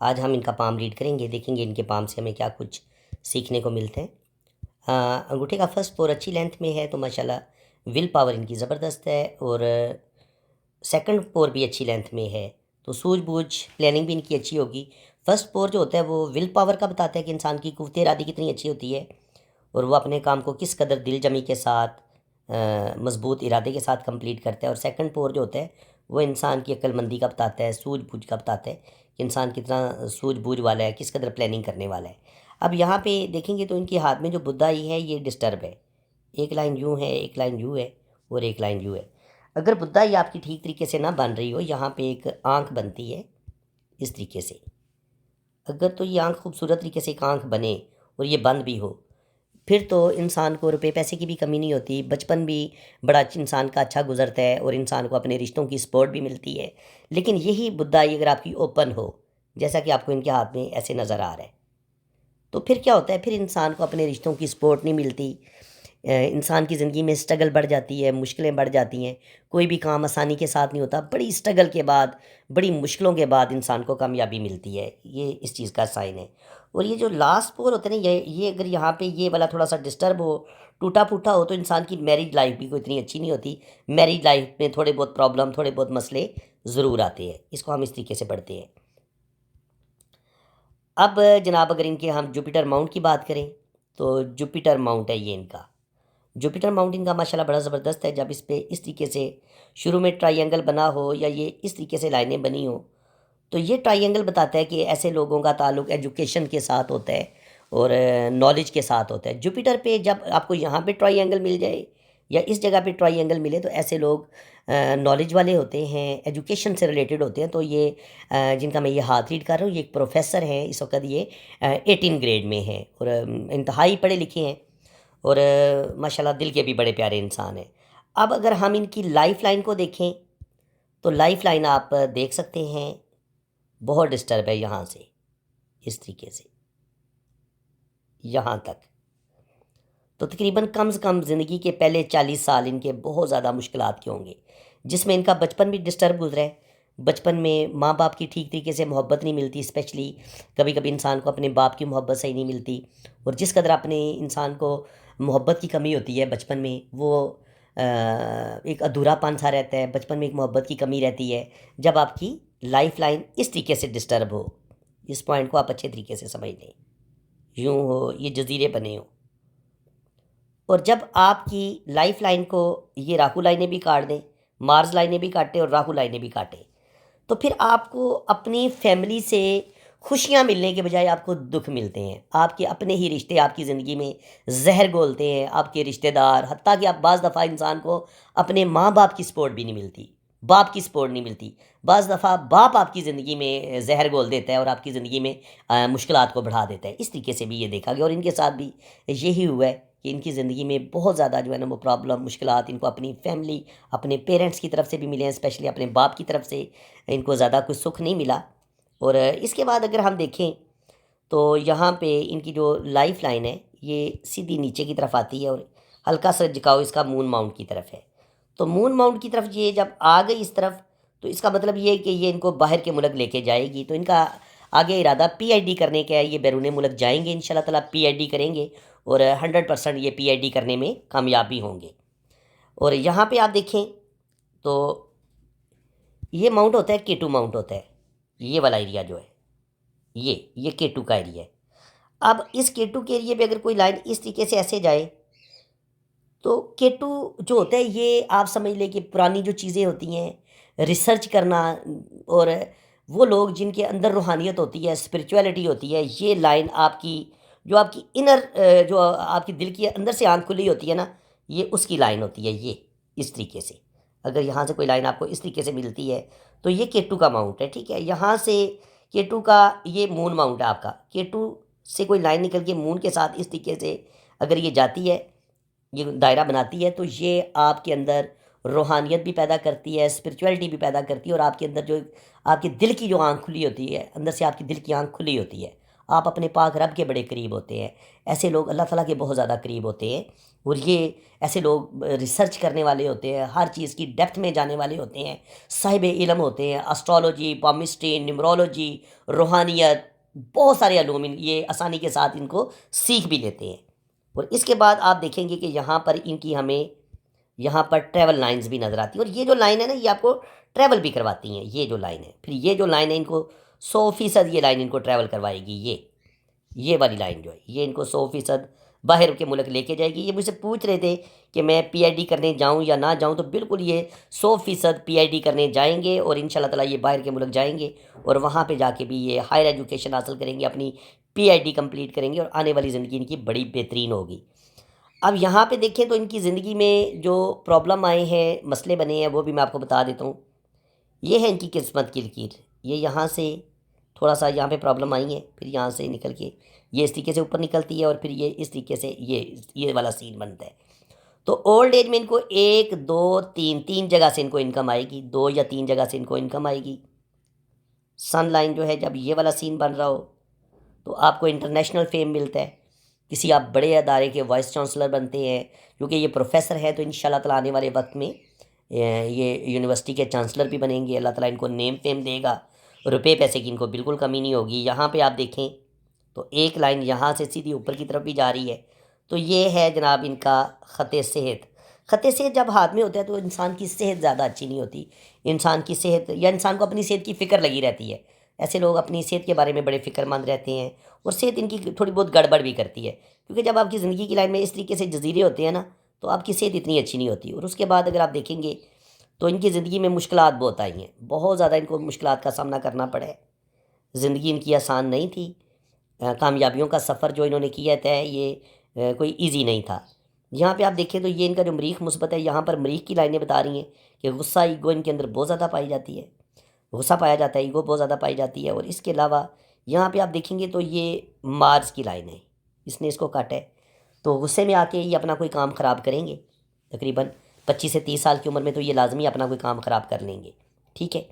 आज हम इनका पाम रीड करेंगे, देखेंगे इनके पाम से हमें क्या कुछ सीखने को मिलते हैं। अंगूठे का फर्स्ट पोर अच्छी लेंथ में है तो माशाल्लाह विल पावर इनकी ज़बरदस्त है, और सेकंड पोर भी अच्छी लेंथ में है तो सूझबूझ प्लानिंग भी इनकी अच्छी होगी। फर्स्ट पोर जो होता है वो विल पावर का बताता है कि इंसान की कुव्वत इरादी कितनी अच्छी होती है और वो अपने काम को किस कदर दिल जमी के साथ मजबूत इरादे के साथ कंप्लीट करता है। और सेकंड पोर जो होता है वो इंसान की अक्लमंदी का बताता है, सूझबूझ का बताता है कि इंसान कितना सूझबूझ वाला है, किस कदर प्लानिंग करने वाला है। अब यहाँ पे देखेंगे तो इनके हाथ में जो बुद्धाई है ये डिस्टर्ब है, एक लाइन यूँ है, एक लाइन यूँ है और एक लाइन यूँ है। अगर बुद्धाई आपकी ठीक तरीके से ना बन रही हो, यहाँ पे एक आँख बनती है इस तरीके से, अगर तो ये आँख खूबसूरत तरीके से एक आँख बने और ये बंद भी हो, फिर तो इंसान को रुपए पैसे की भी कमी नहीं होती, बचपन भी बड़ा इंसान का अच्छा गुजरता है और इंसान को अपने रिश्तों की सपोर्ट भी मिलती है। लेकिन यही बुद्धाई अगर आपकी ओपन हो, जैसा कि आपको इनके हाथ में ऐसे नज़र आ रहा है, तो फिर क्या होता है, फिर इंसान को अपने रिश्तों की सपोर्ट नहीं मिलती, इंसान की ज़िंदगी में स्ट्रगल बढ़ जाती है, मुश्किलें बढ़ जाती हैं, कोई भी काम आसानी के साथ नहीं होता, बड़ी स्ट्रगल के बाद, बड़ी मुश्किलों के बाद इंसान को कामयाबी मिलती है, ये इस चीज़ का साइन है। और ये जो लास्ट पोर होते हैं ना, ये अगर यहाँ पे ये वाला थोड़ा सा डिस्टर्ब हो, टूटा फूटा हो, तो इंसान की मैरिज लाइफ भी कोई इतनी अच्छी नहीं होती। मैरिज लाइफ में थोड़े बहुत प्रॉब्लम, थोड़े बहुत मसले ज़रूर आते हैं। इसको हम इस तरीके से पढ़ते हैं। अब जनाब अगर इनके हम जुपिटर माउंट की बात करें तो जुपिटर माउंट है ये इनका। जुपिटर माउंट इनका माशाल्लाह बड़ा ज़बरदस्त है। जब इस पे इस तरीके से शुरू में ट्रायंगल बना हो या ये इस तरीके से लाइनें बनी हो, तो ये ट्रायंगल बताता है कि ऐसे लोगों का ताल्लुक एजुकेशन के साथ होता है और नॉलेज के साथ होता है। जुपिटर पे जब आपको यहाँ पे ट्रायंगल मिल जाए या इस जगह पे ट्रायंगल मिले तो ऐसे लोग नॉलेज वाले होते हैं, एजुकेशन से रिलेटेड होते हैं। तो ये जिनका मैं ये हाथ रीड कर रहा हूँ, ये एक प्रोफेसर हैं, इस वक्त ये 18 ग्रेड में हैं और इंतहाई पढ़े लिखे हैं और माशाल्लाह दिल के भी बड़े प्यारे इंसान हैं। अब अगर हम इनकी लाइफ लाइन को देखें तो लाइफ लाइन आप देख सकते हैं बहुत डिस्टर्ब है, यहाँ से इस तरीके से यहाँ तक, तो तकरीबन कम से कम ज़िंदगी के पहले 40 साल इनके बहुत ज़्यादा मुश्किलात के होंगे, जिसमें इनका बचपन भी डिस्टर्ब गुजरा है। बचपन में माँ बाप की ठीक तरीके से मोहब्बत नहीं मिलती, स्पेशली कभी कभी इंसान को अपने बाप की मोहब्बत सही नहीं मिलती, और जिस कदर अपने इंसान को मोहब्बत की कमी होती है बचपन में, वो एक अधूरापन सा रहता है, बचपन में एक मोहब्बत की कमी रहती है। जब आपकी लाइफ लाइन इस तरीके से डिस्टर्ब हो, इस पॉइंट को आप अच्छे तरीके से समझ लें, यूँ हो, ये जजीरे बने हों, और जब आपकी लाइफ लाइन को ये राहु लाइनें भी काट दें, मार्स लाइनें भी काटें और राहु लाइनें भी काटें, तो फिर आपको अपनी फैमिली से खुशियाँ मिलने के बजाय आपको दुख मिलते हैं। आपके अपने ही रिश्ते आपकी ज़िंदगी में जहर घोलते हैं, आपके रिश्तेदार, हत्ता कि आप बाज़ दफ़ा इंसान को अपने माँ बाप की सपोर्ट भी नहीं मिलती, बाप की सपोर्ट नहीं मिलती। बाज़ दफ़ा बाप आपकी ज़िंदगी में जहर घोल देता है और आपकी ज़िंदगी में मुश्किलात को बढ़ा देता है। इस तरीके से भी ये देखा गया और इनके साथ भी यही हुआ है कि इनकी ज़िंदगी में बहुत ज़्यादा जो है ना वो प्रॉब्लम, मुश्किलात इनको अपनी फैमिली, अपने पेरेंट्स की तरफ से भी मिले हैं, स्पेशली अपने बाप की तरफ से इनको ज़्यादा कुछ सुख नहीं मिला। और इसके बाद अगर हम देखें तो यहाँ पे इनकी जो लाइफ लाइन है ये सीधी नीचे की तरफ आती है और हल्का सा झुकाव इसका मून माउंट की तरफ है। तो मून माउंट की तरफ ये जब आ गई इस तरफ, तो इसका मतलब ये है कि ये इनको बाहर के मुल्क लेके जाएगी। तो इनका आगे इरादा पीएचडी करने का है, ये बैरून मुल्क जाएंगे इंशाल्लाह ताला, पीएचडी करेंगे और 100% ये पीएचडी करने में कामयाब भी होंगे। और यहाँ पे आप देखें तो ये माउंट होता है, केटू माउंट होता है, ये वाला एरिया जो है ये केटू का एरिया है। अब इस केटू के एरिए पे अगर कोई लाइन इस तरीके से ऐसे जाए तो केटू जो होता है ये आप समझ लें कि पुरानी जो चीज़ें होती हैं, रिसर्च करना, और वो लोग जिनके अंदर रूहानियत होती है, स्पिरिचुअलिटी होती है, ये लाइन आपकी जो आपकी इनर जो आपकी दिल की अंदर से आँख खुली होती है ना, ये उसकी लाइन होती है। ये इस तरीके से अगर यहाँ से कोई लाइन आपको इस तरीके से मिलती है तो ये केटू का माउंट है, ठीक है। यहाँ से केटू का ये मून माउंट है आपका, केटू से कोई लाइन निकल के मून के साथ इस तरीके से अगर ये जाती है, ये दायरा बनाती है, तो ये आपके अंदर रूहानियत भी पैदा करती है, स्पिरिचुअलिटी भी पैदा करती है, और आपके अंदर जो आपके दिल की जो आँख खुली होती है, अंदर से आपकी दिल की आँख खुली होती है, आप अपने पाक रब के बड़े करीब होते हैं। ऐसे लोग अल्लाह ताला के बहुत ज़्यादा करीब होते हैं और ये ऐसे लोग रिसर्च करने वाले होते हैं, हर चीज़ की डेप्थ में जाने वाले होते हैं, साहिब इल्म होते हैं, एस्ट्रोलॉजी, पामिस्ट्री, न्यूमरोलॉजी, रूहानियत, बहुत सारे अल्लूम ये आसानी के साथ इनको सीख भी लेते हैं। और इसके बाद आप देखेंगे कि यहाँ पर इनकी हमें यहाँ पर ट्रैवल लाइन्स भी नज़र आती हैं और ये जो लाइन है ना ये आपको ट्रैवल भी करवाती हैं। ये जो लाइन है, फिर ये जो लाइन है इनको 100% ये लाइन इनको ट्रैवल करवाएगी। ये वाली लाइन जो है ये इनको 100% बाहर के मुल्क लेके जाएगी। ये मुझसे पूछ रहे थे कि मैं पीआईडी करने जाऊं या ना जाऊं, तो बिल्कुल ये 100% पीआईडी करने जाएंगे और इंशाल्लाह ताला ये बाहर के मुल्क जाएंगे और वहाँ पे जाके भी ये हायर एजुकेशन हासिल करेंगे, अपनी पीआईडी कंप्लीट करेंगे और आने वाली ज़िंदगी इनकी बड़ी बेहतरीन होगी। अब यहाँ पे देखें तो इनकी ज़िंदगी में जो प्रॉब्लम आए हैं, मसले बने हैं, वो भी मैं आपको बता देता हूँ। ये है इनकी किस्मत की लकीर। ये यहाँ से थोड़ा सा यहाँ पे प्रॉब्लम आई है, फिर यहाँ से निकल के ये इस तरीके से ऊपर निकलती है और फिर ये इस तरीके से ये वाला सीन बनता है। तो ओल्ड एज में इनको 1 2 3 जगह से इनको इनकम आएगी, 2 या 3 जगह से इनको इनकम आएगी। सन लाइन जो है जब ये वाला सीन बन रहा हो तो आपको इंटरनेशनल फेम मिलता है, किसी आप बड़े अदारे के वाइस चांसलर बनते हैं, क्योंकि ये प्रोफेसर है तो इंशाल्लाह ताला आने वाले वक्त में ये यूनिवर्सिटी के चांसलर भी बनेंगे। अल्लाह ताला इनको नेम फेम देगा, रुपए पैसे की इनको बिल्कुल कमी नहीं होगी। यहाँ पे आप देखें तो एक लाइन यहाँ से सीधी ऊपर की तरफ भी जा रही है। तो ये है जनाब इनका ख़त सेहत। ख़त सेहत जब हाथ में होता है तो इंसान की सेहत ज़्यादा अच्छी नहीं होती। इंसान की सेहत या इंसान को अपनी सेहत की फ़िक्र लगी रहती है। ऐसे लोग अपनी सेहत के बारे में बड़े फ़िक्रमंद रहते हैं और सेहत इनकी थोड़ी बहुत गड़बड़ भी करती है, क्योंकि जब आपकी ज़िंदगी की लाइन में इस तरीके से जजीरे होते हैं ना तो आपकी सेहत इतनी अच्छी नहीं होती। और उसके बाद अगर आप देखेंगे तो इनकी ज़िंदगी में मुश्किलात बहुत आई हैं, बहुत ज़्यादा इनको मुश्किलात का सामना करना पड़ा है। ज़िंदगी इनकी आसान नहीं थी। कामयाबियों का सफ़र जो इन्होंने किया तय ये कोई ईजी नहीं था। यहाँ पे आप देखें तो ये इनका जो मरीख मुस्बत है, यहाँ पर मरीख की लाइनें बता रही हैं कि गुस्सा ईगो इनके अंदर बहुत ज़्यादा पाई जाती है, गुस्सा पाया जाता है, ईगो बहुत ज़्यादा पाई जाती है। और इसके अलावा यहाँ पे आप देखेंगे तो ये मार्स की लाइन है, इसने इसको काटा है, तो गुस्से में आके ये अपना कोई काम ख़राब करेंगे। तकरीबन 25 से 30 साल की उम्र में तो ये लाजमी अपना कोई काम ख़राब कर लेंगे, ठीक है।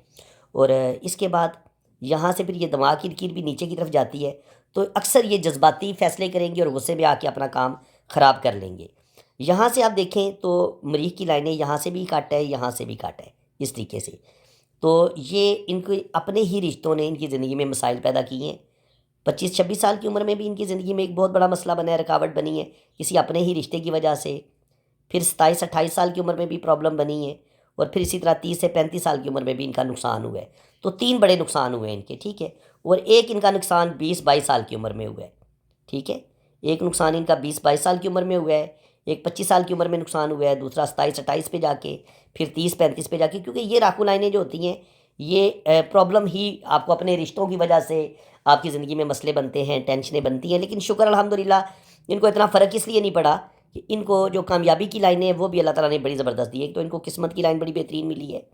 और इसके बाद यहाँ से फिर ये दिमाग की लकीर भी नीचे की तरफ जाती है, तो अक्सर ये जज्बाती फ़ैसले करेंगे और गुस्से में आके अपना काम ख़राब कर लेंगे। यहाँ से आप देखें तो मरीख की लाइनें यहाँ से भी काटा है, यहाँ से भी काटा है, इस तरीके से। तो ये इनके अपने ही रिश्तों ने इनकी ज़िंदगी में मसाइल पैदा किए हैं। 25-26 साल की उम्र में भी इनकी ज़िंदगी में एक बहुत बड़ा मसला बना है, रुकावट बनी है किसी अपने ही रिश्ते की वजह से। फिर 27-28 साल की उम्र में भी प्रॉब्लम बनी है और फिर इसी तरह 30 से 35 साल की उम्र में भी इनका नुकसान हुआ है। तो 3 बड़े नुकसान हुए हैं इनके, ठीक है। और एक इनका नुकसान 20-22 साल की उम्र में हुआ है, ठीक है। एक नुकसान इनका 20-22 साल की उम्र में हुआ है, एक 25 साल की उम्र में नुकसान हुआ है, दूसरा 27-28 पे जाके, फिर 30-35 पे जाके। क्योंकि ये राकू लाइनें जो होती हैं ये प्रॉब्लम ही आपको अपने रिश्तों की वजह से आपकी ज़िंदगी में मसले बनते हैं, टेंशनें बनती हैं। लेकिन शुक्र अल्हम्दुलिल्लाह इनको इतना फ़र्क इसलिए नहीं पड़ा कि इनको जो कामयाबी की लाइनें हैं वो भी अल्लाह ताला ने बड़ी ज़बरदस्त दी है। एक तो इनको किस्मत की लाइन बड़ी बेहतरीन मिली है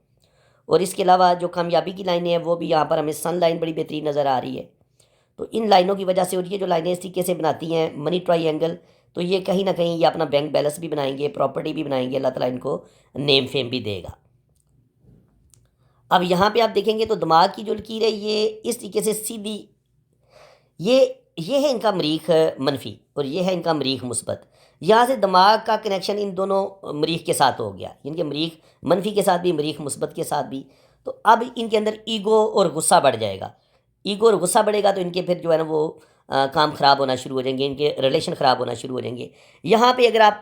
और इसके अलावा जो कामयाबी की लाइनें हैं वो भी यहाँ पर हमें सन लाइन बड़ी बेहतरीन नज़र आ रही है। तो इन लाइनों की वजह से, और ये जो लाइनें इस तरीके से बनाती हैं मनी ट्रायंगल, तो ये कहीं ना कहीं ये अपना बैंक बैलेंस भी बनाएंगे, प्रॉपर्टी भी बनाएंगे, अल्लाह ताला इनको नेम फेम भी देगा। अब यहाँ पे आप देखेंगे तो दिमाग की जो लकीर है ये इस तरीके से सीधी, ये है इनका मरीख मनफी और ये है इनका मरीख मुस्बत। यहाँ से दिमाग का कनेक्शन इन दोनों मरीख के साथ हो गया, इनके मरीख मनफी के साथ भी, मरीख मुस्बत के साथ भी। तो अब इनके अंदर ईगो और गुस्सा बढ़ जाएगा। ईगो और गुस्सा बढ़ेगा तो इनके फिर जो है ना वो काम ख़राब होना शुरू हो जाएंगे, इनके रिलेशन ख़राब होना शुरू हो जाएंगे। यहाँ पे अगर आप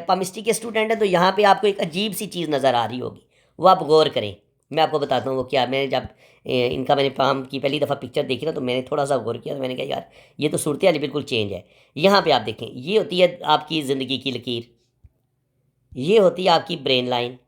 पामिस्ट्री के स्टूडेंट हैं तो यहाँ पे आपको एक अजीब सी चीज़ नज़र आ रही होगी, वो आप गौर करें। मैं आपको बताता हूँ वो क्या। मैंने जब इनका मैंने पाम की पहली दफ़ा पिक्चर देखी ना तो मैंने थोड़ा सा गौर किया, तो मैंने कहा यार ये तो सूरत हाल बिल्कुल चेंज है। यहाँ पे आप देखें ये होती है आपकी ज़िंदगी की लकीर, ये होती है आपकी ब्रेन लाइन,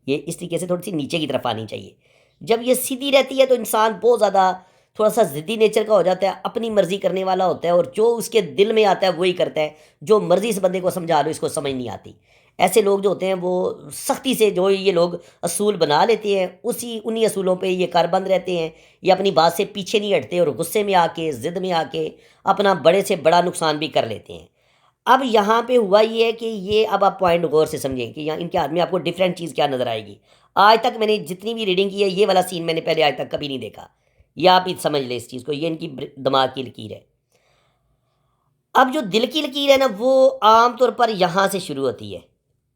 ये इस तरीके से थोड़ी सी नीचे की तरफ आनी चाहिए। जब ये सीधी रहती है तो इंसान बहुत ज़्यादा थोड़ा सा ज़िद्दी नेचर का हो जाता है, अपनी मर्ज़ी करने वाला होता है और जो उसके दिल में आता है वही करता है। जो मर्ज़ी इस बंदे को समझा लो इसको समझ नहीं आती। ऐसे लोग जो होते हैं वो सख्ती से जो ये लोग असूल बना लेते हैं उन्हीं असूलों पे ये कारबंद रहते हैं। ये अपनी बात से पीछे नहीं हटते और गुस्से में आके, ज़िद में आके अपना बड़े से बड़ा नुकसान भी कर लेते हैं। अब यहाँ पे हुआ ये है कि ये, अब आप पॉइंट गौर से समझें कि यहाँ इनके हाथ में आपको डिफरेंट चीज़ क्या नज़र आएगी। आज तक मैंने जितनी भी रीडिंग की है ये वाला सीन मैंने पहले आज तक कभी नहीं देखा। या आप समझ लें इस चीज़ को, ये इनकी दिमाग की लकीर है। अब जो दिल की लकीर है ना, वो आम तौर पर यहाँ से शुरू होती है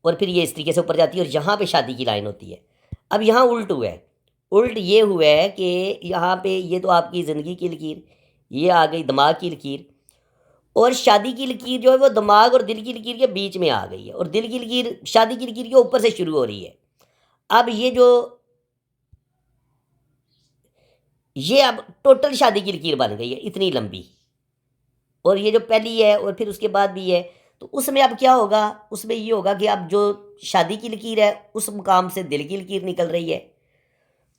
और फिर ये इस तरीके से ऊपर जाती है और यहाँ पे शादी की लाइन होती है। अब यहाँ उल्ट हुआ है, उल्ट ये हुआ है कि यहाँ पे ये तो आपकी ज़िंदगी की लकीर, ये आ गई दिमाग की लकीर, और शादी की लकीर जो है वो दिमाग और दिल की लकीर के बीच में आ गई है, और दिल की लकीर शादी की लकीर के ऊपर से शुरू हो रही है। अब ये अब टोटल शादी की लकीर बन गई है इतनी लंबी, और ये जो पहली है और फिर उसके बाद भी है, तो उसमें अब क्या होगा, उसमें ये होगा कि अब जो शादी की लकीर है उस मुकाम से दिल की लकीर निकल रही है,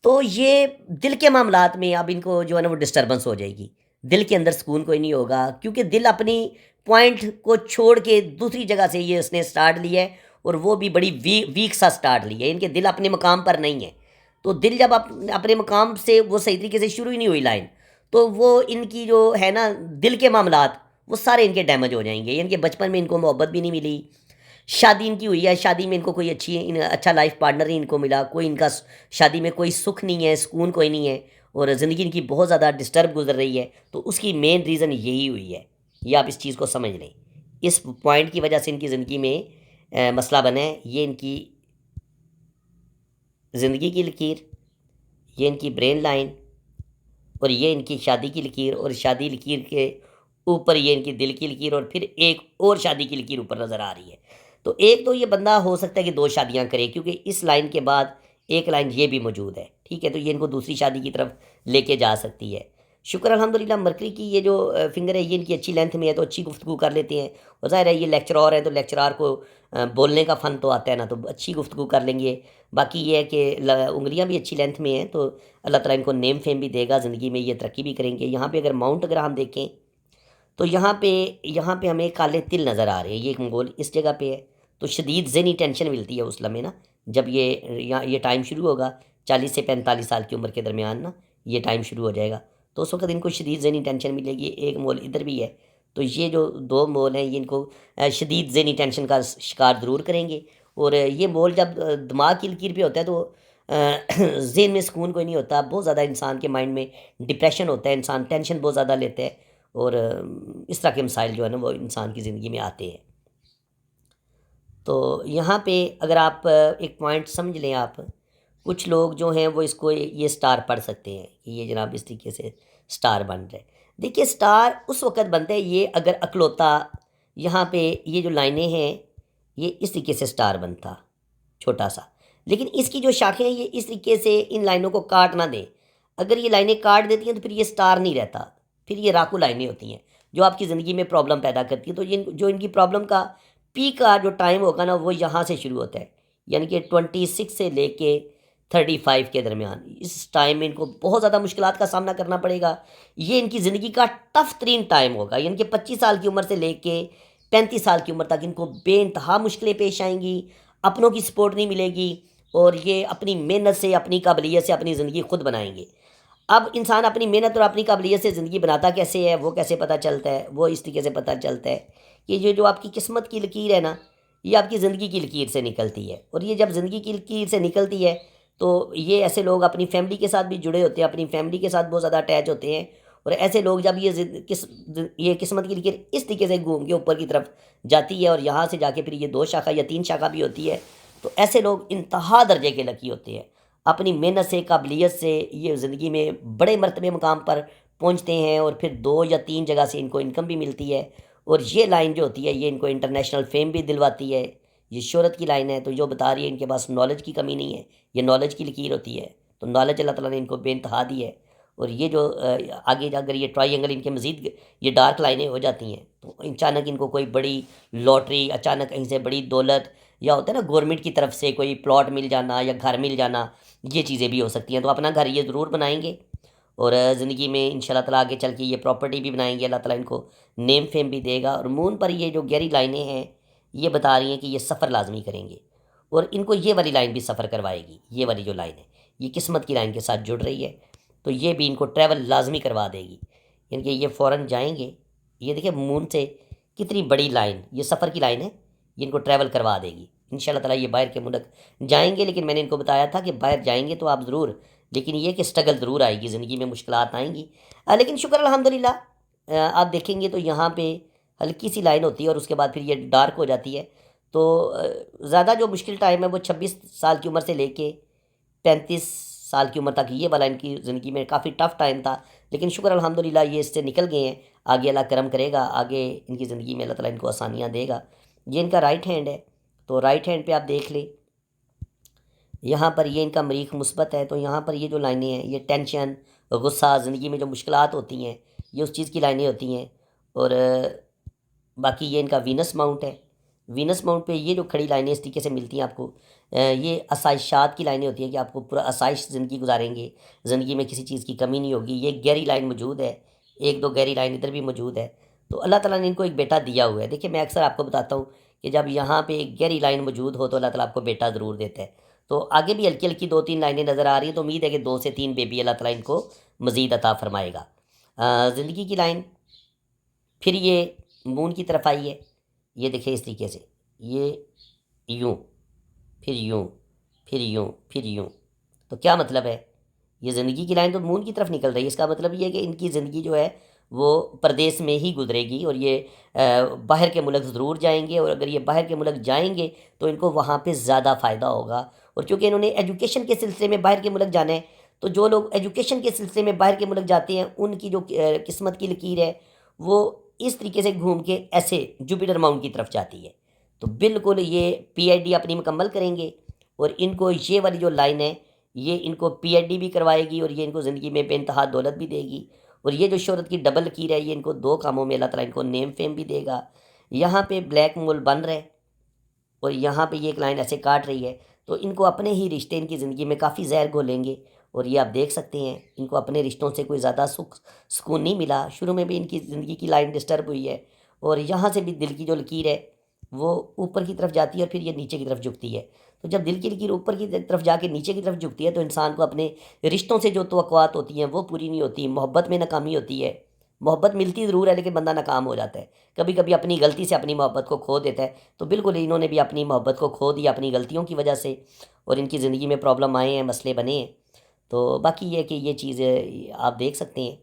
तो ये दिल के मामलात में अब इनको जो है ना वो डिस्टर्बेंस हो जाएगी। दिल के अंदर सुकून कोई नहीं होगा, क्योंकि दिल अपनी पॉइंट को छोड़ के दूसरी जगह से ये उसने स्टार्ट लिया है, और वो भी बड़ी वीक सा स्टार्ट लिया है। इनके दिल अपने मकाम पर नहीं है, तो दिल जब अपने मकाम से वो सही तरीके से शुरू ही नहीं हुई लाइन, तो वो इनकी जो है ना दिल के मामलात वो सारे इनके डैमेज हो जाएंगे। इनके बचपन में इनको मोहब्बत भी नहीं मिली, शादी इनकी हुई है, शादी में इनको कोई अच्छा लाइफ पार्टनर नहीं इनको मिला, कोई इनका शादी में कोई सुख नहीं है, सुकून कोई नहीं है, और ज़िंदगी इनकी बहुत ज़्यादा डिस्टर्ब गुजर रही है। तो उसकी मेन रीज़न यही हुई है, ये आप इस चीज़ को समझ लें। इस पॉइंट की वजह से इनकी ज़िंदगी में मसला बना है। ये इनकी ज़िंदगी की लकीर, ये इनकी ब्रेन लाइन, और ये इनकी शादी की लकीर, और शादी लकीर के ऊपर ये इनकी दिल की लकीर, और फिर एक और शादी की लकीर ऊपर नज़र आ रही है। तो एक तो ये बंदा हो सकता है कि 2 शादियाँ करे, क्योंकि इस लाइन के बाद एक लाइन ये भी मौजूद है, ठीक है, तो ये इनको दूसरी शादी की तरफ लेके जा सकती है। शुक्र अल्हम्दुलिल्लाह मरकरी की ये जो फिंगर है ये इनकी अच्छी लेंथ में है, तो अच्छी गुफ्तगू कर लेते हैं, और ज़ाहिर है ये लेक्चरर है तो लेक्चरार को बोलने का फ़न तो आता है ना, तो अच्छी गुफ्तगू कर लेंगे। बाकी ये है कि उंगलियां भी अच्छी लेंथ में हैं, तो अल्लाह ताला इनको नेम फेम भी देगा, ज़िंदगी में ये तरक्की भी करेंगे। यहाँ पे अगर माउंट अगर हम देखें तो यहाँ पे हमें काले तिल नज़र आ रहे हैं, ये एक मंगोल इस जगह पे है। तो शदीद ज़हनी टेंशन मिलती है उस लम्हे ना, जब ये टाइम शुरू होगा 40 से 45 साल की उम्र के दरमियान ना, ये टाइम शुरू हो जाएगा, तो उस वक्त इनको शदीद ज़हनी टेंशन मिलेगी। एक मोल इधर भी है, तो ये जो 2 मोल हैं ये इनको शदीद ज़हनी टेंशन का शिकार ज़रूर करेंगे। और ये मोल जब दिमाग की लकीर पे होता है तो ज़हन में सुकून कोई नहीं होता, बहुत ज़्यादा इंसान के माइंड में डिप्रेशन होता है, इंसान टेंशन बहुत ज़्यादा लेता है, और इस तरह के मसाइल जो है ना वो इंसान की ज़िंदगी में आते हैं। तो यहाँ पे अगर आप एक पॉइंट समझ लें, आप कुछ लोग जो हैं वो इसको ये स्टार पढ़ सकते हैं कि ये जनाब इस तरीके से स्टार बन रहा है। देखिए स्टार उस वक़्त बनता है ये अगर अकलौता, यहाँ पे ये जो लाइनें हैं ये इस तरीके से स्टार बनता छोटा सा, लेकिन इसकी जो शाखें हैं ये इस तरीके से इन लाइनों को काट ना दें। अगर ये लाइनें काट देती हैं तो फिर ये स्टार नहीं रहता, फिर ये राकू लाइनें होती हैं जो आपकी ज़िंदगी में प्रॉब्लम पैदा करती हैं। तो जो इनकी प्रॉब्लम का पीक का जो टाइम होगा ना वो यहाँ से शुरू होता है, यानी कि 26 से लेके 35 के दरमियान। इस टाइम में इनको बहुत ज़्यादा मुश्किलात का सामना करना पड़ेगा। ये इनकी ज़िंदगी का टफ तरीन टाइम होगा, यानी कि 25 साल की उम्र से लेके 35 साल की उम्र तक इनको बेइंतहा मुश्किलें पेश आएंगी, अपनों की सपोर्ट नहीं मिलेगी, और ये अपनी मेहनत से अपनी काबिलियत से अपनी ज़िंदगी खुद बनाएंगे। अब इंसान अपनी मेहनत और अपनी काबिलियत से ज़िंदगी बनाता कैसे है, वो कैसे पता चलता है, वो इस तरीके से पता चलता है कि ये जो आपकी किस्मत की लकीर है ना, ये आपकी ज़िंदगी की लकीर से निकलती है। और ये जब ज़िंदगी की लकीर से निकलती है तो ये ऐसे लोग अपनी फैमिली के साथ भी जुड़े होते हैं, अपनी फैमिली के साथ बहुत ज़्यादा अटैच होते हैं। और ऐसे लोग जब ये किस्मत की लकीर इस तरीके से घूम के ऊपर की तरफ जाती है, और यहाँ से जाके फिर ये 2 शाखा या 3 शाखा भी होती है, तो ऐसे लोग इंतहा दर्जे के लकी होते हैं। अपनी मेहनत से काबिलियत से ये ज़िंदगी में बड़े मरतबे मुकाम पर पहुँचते हैं, और फिर 2 या 3 जगह से इनको इनकम भी मिलती है। और ये लाइन जो होती है ये इनको इंटरनेशनल फेम भी दिलवाती है, ये शोहरत की लाइन है। तो जो बता रही है इनके पास नॉलेज की कमी नहीं है, ये नॉलेज की लकीर होती है। तो नॉलेज अल्लाह ताला ने इनको बेइंतहा दी है। और ये जो आगे जाकर ये ट्रायंगल इनके मज़ीद ये डार्क लाइनें हो जाती हैं, तो अचानक इनको कोई बड़ी लॉटरी, अचानक कहीं से बड़ी दौलत, या होता है ना गवर्नमेंट की तरफ से कोई प्लॉट मिल जाना या घर मिल जाना, ये चीज़ें भी हो सकती हैं। तो अपना घर ये ज़रूर बनाएंगे, और ज़िंदगी में इंशाल्लाह ताला आगे चल के ये प्रॉपर्टी भी बनाएंगे, अल्लाह ताला इनको नेम फेम भी देगा। और मून पर ये जो गहरी लाइनें हैं ये बता रही हैं कि ये सफ़र लाजमी करेंगे, और इनको ये वाली लाइन भी सफ़र करवाएगी। ये वाली जो लाइन है ये किस्मत की लाइन के साथ जुड़ रही है, तो ये भी इनको ट्रैवल लाजमी करवा देगी, यानी कि ये फ़ौरन जाएंगे। ये देखिए मून से कितनी बड़ी लाइन, ये सफ़र की लाइन है, ये इनको ट्रैवल करवा देगी इंशाल्लाह ताला। ये बाहर के मुल्क जाएंगे, लेकिन मैंने इनको बताया था कि बाहर जाएंगे तो आप ज़रूर लेकिन ये कि स्ट्रगल ज़रूर आएगी, ज़िंदगी में मुश्किलात आएंगी। लेकिन शुक्र अल्हम्दुलिल्लाह, आप देखेंगे तो यहाँ पे हल्की सी लाइन होती है और उसके बाद फिर ये डार्क हो जाती है। तो ज़्यादा जो मुश्किल टाइम है वो 26 साल की उम्र से लेके 35 साल की उम्र तक, ये वाला इनकी ज़िंदगी में काफ़ी टफ़ टाइम था। लेकिन शुक्र अल्हम्दुलिल्लाह ये इससे निकल गए हैं। आगे अल्लाह करम करेगा, आगे इनकी ज़िंदगी में अल्लाह ताला इनको आसानियाँ देगा। ये इनका राइट हैंड है, तो राइट हैंड पे आप देख लें, यहाँ पर ये इनका मरीख मुस्बत है। तो यहाँ पर ये जो लाइनें हैं, ये टेंशन, गुस्सा, ज़िंदगी में जो मुश्किलात होती हैं, ये उस चीज़ की लाइनें होती हैं। और बाकी ये इनका वीनस माउंट है। वीनस माउंट पे ये जो खड़ी लाइनें इस तरीके से मिलती हैं आपको, ये आसाइशात की लाइनें होती हैं कि आपको पूरा आसाइश ज़िंदगी गुजारेंगे, ज़िंदगी में किसी चीज़ की कमी नहीं होगी। ये गहरी लाइन मौजूद है, एक दो गहरी लाइन इधर भी मौजूद है। तो अल्लाह ताला ने इनको एक बेटा दिया हुआ है। देखिए, मैं अक्सर आपको बताता हूँ कि जब यहाँ पे एक गहरी लाइन मौजूद हो तो अल्लाह ताला आपको बेटा ज़रूर देता है। तो आगे भी हल्की हल्की 2-3 लाइनें नज़र आ रही हैं, तो उम्मीद है कि 2 से 3 बेबी अल्लाह ताला इनको मज़ीद अता फ़रमाएगा। ज़िंदगी की लाइन फिर ये मून की तरफ आई है। ये देखिए इस तरीके से, ये यूँ, फिर यूँ, फिर यूँ, फिर यूँ। तो क्या मतलब है? ये ज़िंदगी की लाइन तो मून की तरफ निकल रही है। इसका मतलब ये है कि इनकी ज़िंदगी जो है वो परदेश में ही गुजरेगी और ये बाहर के मुल्क ज़रूर जाएंगे। और अगर ये बाहर के मुल्क जाएंगे तो इनको वहाँ पे ज़्यादा फ़ायदा होगा। और चूँकि इन्होंने एजुकेशन के सिलसिले में बाहर के मुल्क जाना है, तो जो लोग एजुकेशन के सिलसिले में बाहर के मुल्क जाते हैं, उनकी जो किस्मत की लकीर है वो इस तरीके से घूम के ऐसे जुपिटर माउंट की तरफ जाती है। तो बिल्कुल ये पीएचडी अपनी मुकम्मल करेंगे और इनको ये वाली जो लाइन है, ये इनको पीएचडी भी करवाएगी और ये इनको ज़िंदगी में बेइंतहा दौलत भी देगी। और ये जो शोहरत की डबल लकीर है, ये इनको 2 कामों में अल्लाह ताला इनको नेम फेम भी देगा। यहाँ पे ब्लैक मोल बन रहा है और यहाँ पे ये एक लाइन ऐसे काट रही है, तो इनको अपने ही रिश्ते इनकी ज़िंदगी में काफ़ी ज़हर घोलेंगे। और ये आप देख सकते हैं, इनको अपने रिश्तों से कोई ज़्यादा सुकून नहीं मिला। शुरू में भी इनकी ज़िंदगी की लाइन डिस्टर्ब हुई है और यहाँ से भी दिल की जो लकीर है वो ऊपर की तरफ जाती है और फिर ये नीचे की तरफ झुकती है। तो जब दिल की लकीर ऊपर की तरफ जाके नीचे की तरफ झुकती है तो इंसान को अपने रिश्तों से जो तवक्कुआत होती हैं वो पूरी नहीं होती, मोहब्बत में नाकामी होती है। मोहब्बत मिलती ज़रूर है लेकिन बंदा नाकाम हो जाता है। कभी कभी अपनी गलती से अपनी मोहब्बत को खो देता है। तो बिल्कुल इन्होंने भी अपनी मोहब्बत को खो दिया अपनी गलतियों की वजह से और इनकी ज़िंदगी में प्रॉब्लम आए हैं, मसले बने हैं। तो बाकी ये है कि ये चीज़ें आप देख सकते हैं।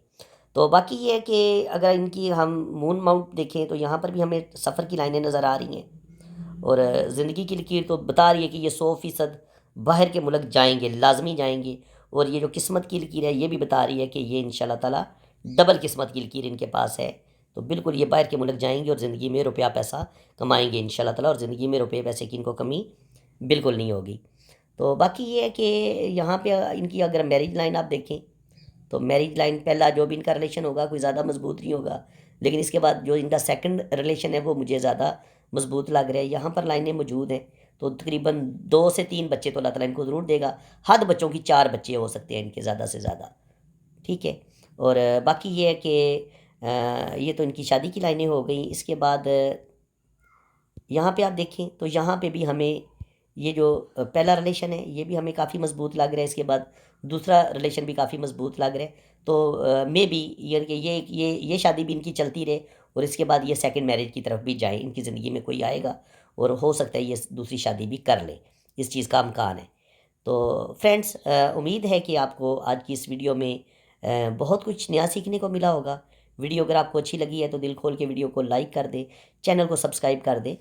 तो बाकी ये है कि अगर इनकी हम मून माउंट देखें तो यहाँ पर भी हमें सफ़र की लाइनें नज़र आ रही हैं। और ज़िंदगी की लकीर तो बता रही है कि ये 100% बाहर के मुल्क जाएंगे, लाजमी जाएंगे। और ये जो किस्मत की लकीर है ये भी बता रही है कि ये इंशाल्लाह ताला डबल किस्मत की लकीर इनके पास है। तो बिल्कुल ये बाहर के मुल्क जाएंगे और ज़िंदगी में रुपया पैसा कमाएंगे इंशाल्लाह ताला। और ज़िंदगी में रुपये पैसे की इनको कमी बिल्कुल नहीं होगी। तो बाकी ये है कि यहाँ पे इनकी अगर मैरिज लाइन आप देखें तो मैरिज लाइन पहला जो भी इनका रिलेशन होगा कोई ज़्यादा मजबूत नहीं होगा, लेकिन इसके बाद जो इनका सेकंड रिलेशन है वो मुझे ज़्यादा मजबूत लग रहा है। यहाँ पर लाइनें मौजूद हैं, तो तकरीबन 2 से 3 बच्चे तो अल्लाह ताला इनको ज़रूर देगा। हद बच्चों की 4 बच्चे हो सकते हैं इनके ज़्यादा से ज़्यादा, ठीक है। और बाकी ये है कि ये तो इनकी शादी की लाइनें हो गई। इसके बाद यहाँ पे आप देखें तो यहाँ पे भी हमें ये जो पहला रिलेशन है ये भी हमें काफ़ी मजबूत लग रहा है। इसके बाद दूसरा रिलेशन भी काफ़ी मजबूत लग रहा है। तो मे बी ये शादी भी इनकी चलती रहे और इसके बाद ये सेकंड मैरिज की तरफ भी जाए, इनकी ज़िंदगी में कोई आएगा और हो सकता है ये दूसरी शादी भी कर ले, इस चीज़ का इम्कान है। तो फ्रेंड्स, उम्मीद है कि आपको आज की इस वीडियो में बहुत कुछ नया सीखने को मिला होगा। वीडियो अगर आपको अच्छी लगी है तो दिल खोल के वीडियो को लाइक कर दें, चैनल को सब्सक्राइब कर दें